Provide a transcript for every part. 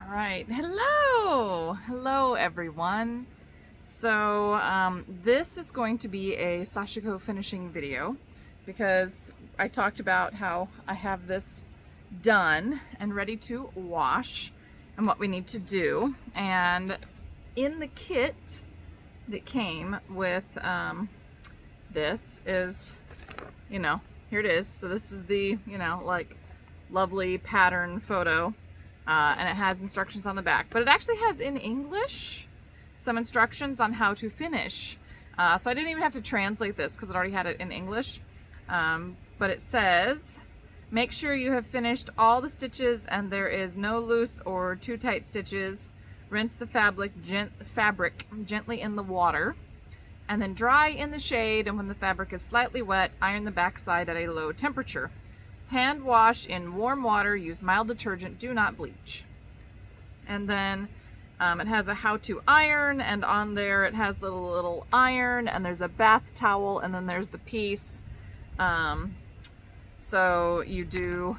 All right, hello everyone. So this is going to be a Sashiko finishing video because I talked about how I have this done and ready to wash and what we need to do. And in the kit that came with this is, here it is. So this is the, like lovely pattern photo. And it has instructions on the back, but it actually has in English some instructions on how to finish. So I didn't even have to translate this because it already had it in English. But it says, make sure you have finished all the stitches and there is no loose or too tight stitches. Rinse the fabric gently in the water and then dry in the shade, and when the fabric is slightly wet, iron the backside at a low temperature. Hand wash in warm water, use mild detergent, do not bleach. And then it has a how to iron, and on there it has the little iron, and there's a bath towel, and then there's the piece. So you do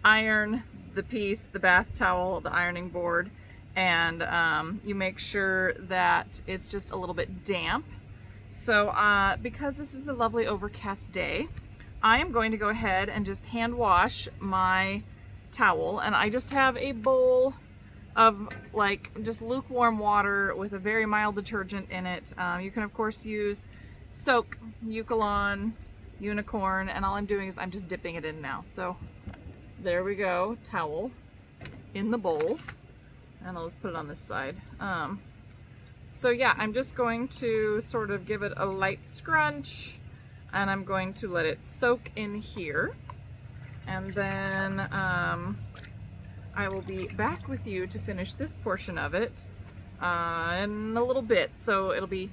iron the piece, the bath towel, the ironing board, and you make sure that it's just a little bit damp. So because this is a lovely overcast day, I am going to go ahead and just hand wash my towel, and I just have a bowl of just lukewarm water with a very mild detergent in it. You can of course use soak, Eucalyptus, unicorn, and all I'm doing is I'm just dipping it in now. So there we go, towel in the bowl, and I'll just put it on this side. So yeah, I'm just going to sort of give it a light scrunch, and I'm going to let it soak in here, and then I will be back with you to finish this portion of it in a little bit. So it'll be,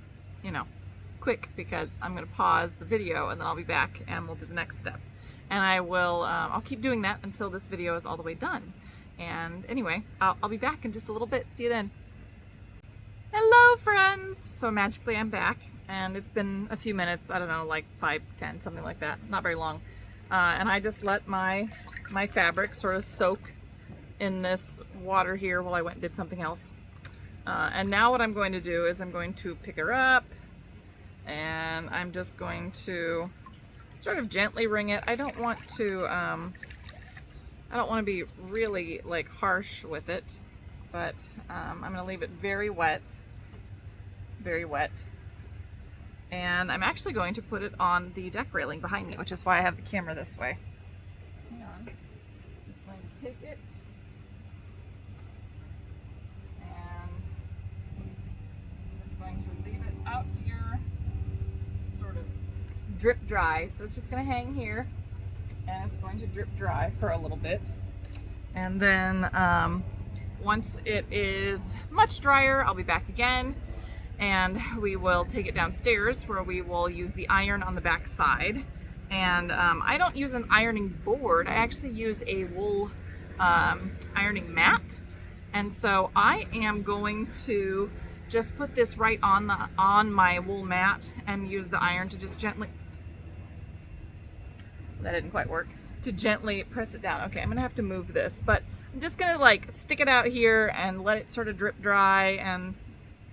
quick, because I'm going to pause the video and then I'll be back and we'll do the next step. And I will, I'll keep doing that until this video is all the way done. And anyway, I'll be back in just a little bit. See you then. Hello friends! So magically I'm back. And it's been a few minutes, I don't know, like 5, 10, something like that, not very long. And I just let my fabric sort of soak in this water here while I went and did something else. And now what I'm going to do is I'm going to pick her up, and I'm just going to sort of gently wring it. I don't want to be really like harsh with it, but I'm going to leave it very wet, very wet. And I'm actually going to put it on the deck railing behind me, which is why I have the camera this way. Hang on. Just going to take it. And I'm just going to leave it out here to sort of drip dry. So it's just going to hang here, and it's going to drip dry for a little bit. And then once it is much drier, I'll be back again. And we will take it downstairs where we will use the iron on the back side. And I don't use an ironing board. I actually use a wool ironing mat. And so I am going to just put this right on my wool mat and use the iron to just gently, that didn't quite work, to gently press it down. Okay, I'm gonna have to move this, but I'm just gonna stick it out here and let it sort of drip dry, and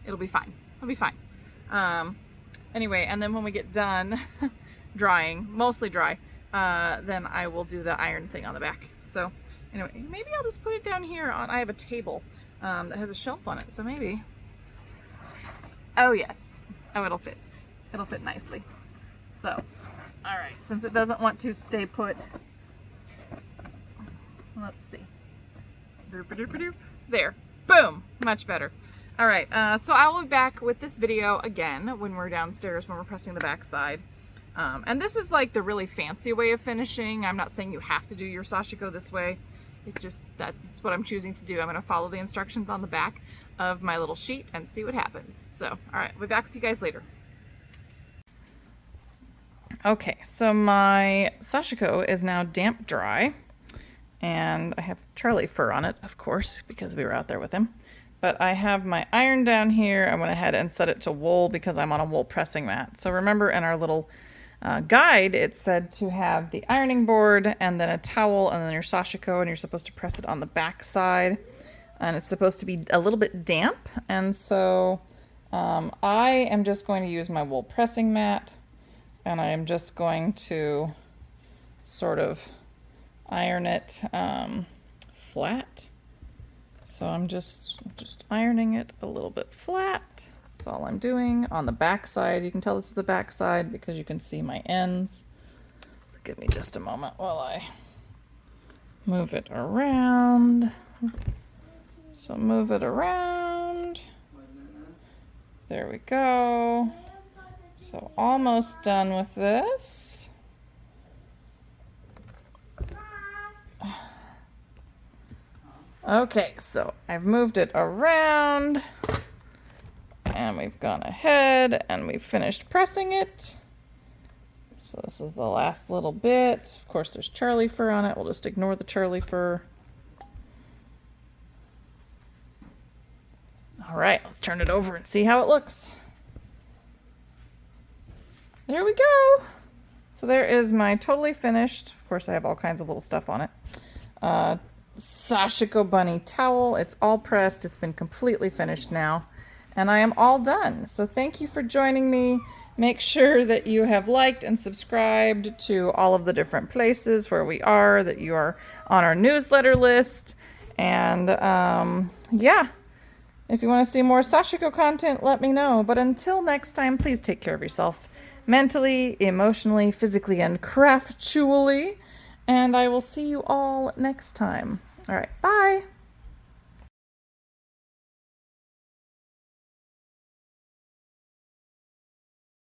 it'll be fine. It'll be fine. Anyway, and then when we get done drying, mostly dry, then I will do the iron thing on the back. So anyway, maybe I'll just put it down here on, I have a table that has a shelf on it, so maybe, oh yes, oh it'll fit. It'll fit nicely. So, all right, since it doesn't want to stay put, let's see. There, boom, much better. All right, so I will be back with this video again when we're downstairs, when we're pressing the back side. And this is like the really fancy way of finishing. I'm not saying you have to do your Sashiko this way. It's just that's what I'm choosing to do. I'm going to follow the instructions on the back of my little sheet and see what happens. So, all right, I'll be back with you guys later. Okay, so my Sashiko is now damp dry, and I have Charlie fur on it, of course, because we were out there with him. But I have my iron down here. I went ahead and set it to wool because I'm on a wool pressing mat. So remember in our little guide, it said to have the ironing board and then a towel and then your Sashiko, and you're supposed to press it on the back side. and it's supposed to be a little bit damp. And so I am just going to use my wool pressing mat, and I am just going to sort of iron it flat. So I'm just ironing it a little bit flat. That's all I'm doing. On the back side, you can tell this is the back side because you can see my ends. Give me just a moment while I move it around. So move it around. There we go. So almost done with this. Okay, so I've moved it around and we've gone ahead and we've finished pressing it. So this is the last little bit. Of course, there's Charlie fur on it. We'll just ignore the Charlie fur. All right, let's turn it over and see how it looks. There we go. So there is my totally finished, of course I have all kinds of little stuff on it, Sashiko bunny towel. It's all pressed. It's been completely finished now. And I am all done. So thank you for joining me. Make sure that you have liked and subscribed to all of the different places where we are, that you are on our newsletter list. And yeah, if you want to see more Sashiko content, let me know. But until next time, please take care of yourself mentally, emotionally, physically, and craftually. And I will see you all next time. All right, bye.